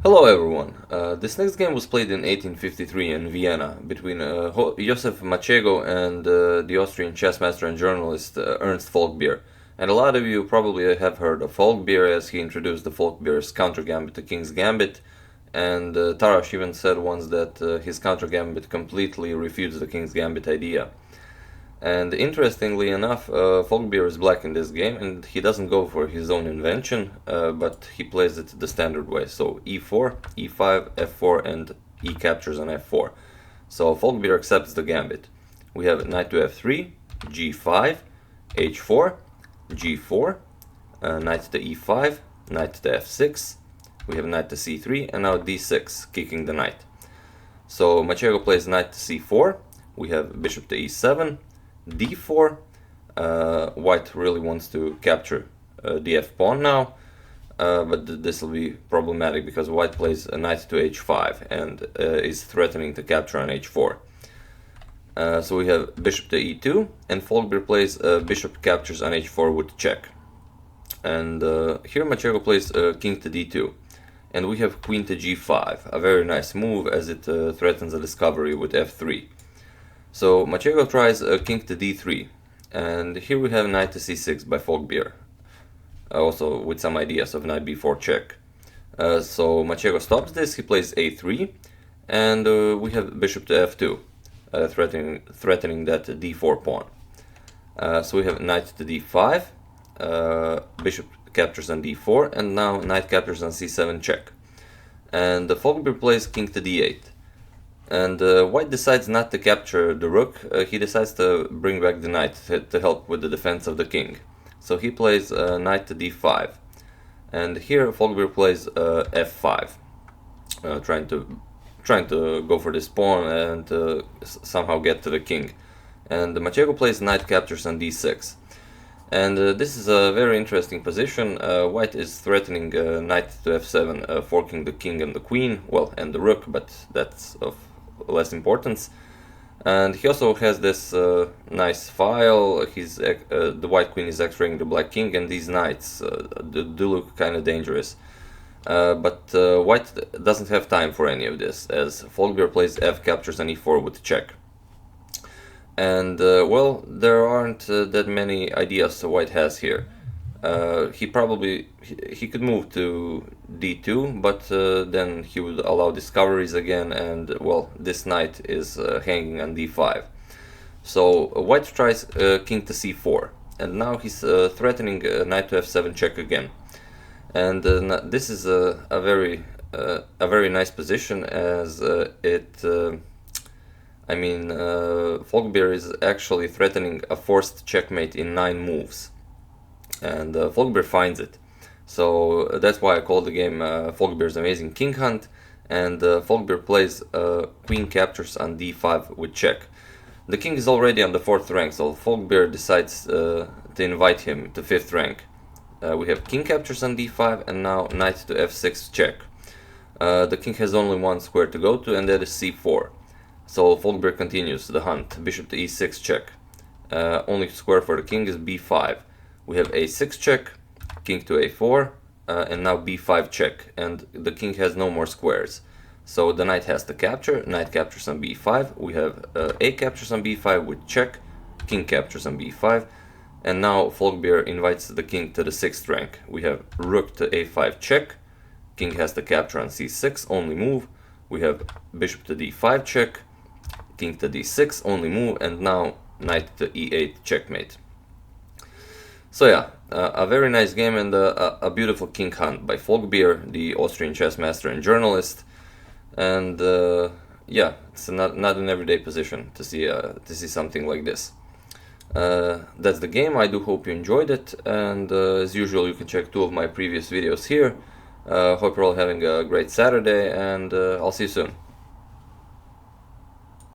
Hello everyone. This next game was played in 1853 in Vienna between Josef Matschego and the Austrian chess master and journalist Ernst Falkbeer. And a lot of you probably have heard of Falkbeer, as he introduced the Falkbeer's counter gambit to King's Gambit. And Tarash even said once that his counter gambit completely refutes the King's Gambit idea. And interestingly enough, Falkbeer is black in this game, and he doesn't go for his own invention, but he plays it the standard way. So e4, e5, f4, and e captures on f4. So Falkbeer accepts the gambit. We have knight to f3, g5, h4, g4, knight to e5, knight to f6. We have knight to c3, and now d6, kicking the knight. So Matschego plays knight to c4. We have bishop to e7. d4. White really wants to capture the f pawn now, but this will be problematic because white plays a knight to h5 and is threatening to capture on h4. So we have bishop to e2, and Falkbeer plays bishop captures on h4 with check. And here Matschego plays king to d2, and we have queen to g5, a very nice move as it threatens a discovery with f3. So Matschego tries king to d3, and here we have knight to c6 by Falkbeer, also with some ideas of knight b4 check. So Matschego stops this, he plays a3, and we have bishop to f2, threatening that d4 pawn. So we have knight to d5, bishop captures on d4, and now knight captures on c7 check. And Falkbeer plays king to d8. And white decides not to capture the rook, he decides to bring back the knight to help with the defense of the king. So he plays knight to d5. And here Falkbeer plays f5, trying to go for this pawn and somehow get to the king. And Matschego plays knight captures on d6. And this is a very interesting position. White is threatening knight to f7, forking the king and the queen, well, and the rook, but that's of less importance. And he also has this nice file. The white queen is x-raying the black king, and these knights do look kind of dangerous. But white doesn't have time for any of this, as Falkbeer plays f captures on e4 with check. And well, there aren't that many ideas white has here. He could move to d2, but then he would allow discoveries again, and well, this knight is hanging on d5. So white tries king to c4, and now he's threatening knight to f7 check again. And this is a very nice position, as Falkbeer is actually threatening a forced checkmate in 9 moves. And Falkbeer finds it. So that's why I call the game Falkbeer's Amazing Kinghunt. And Falkbeer plays queen captures on d5 with check. The king is already on the 4th rank, so Falkbeer decides to invite him to 5th rank. We have king captures on d5, and now knight to f6 check. The king has only one square to go to, and that is c4. So Falkbeer continues the hunt. Bishop to e6 check. Only square for the king is b5. We have a6 check, king to a4, and now b5 check, and the king has no more squares. So the knight has to capture, knight captures on b5, we have a captures on b5 with check, king captures on b5, and now Falkbeer invites the king to the 6th rank. We have rook to a5 check, king has to capture on c6, only move. We have bishop to d5 check, king to d6, only move, and now knight to e8 checkmate. So yeah, a very nice game, and a beautiful king hunt by Falkbeer, the Austrian chess master and journalist. And yeah, it's not an everyday position to see something like this. That's the game. I do hope you enjoyed it, and as usual, you can check 2 of my previous videos here. Hope you're all having a great Saturday, and I'll see you soon.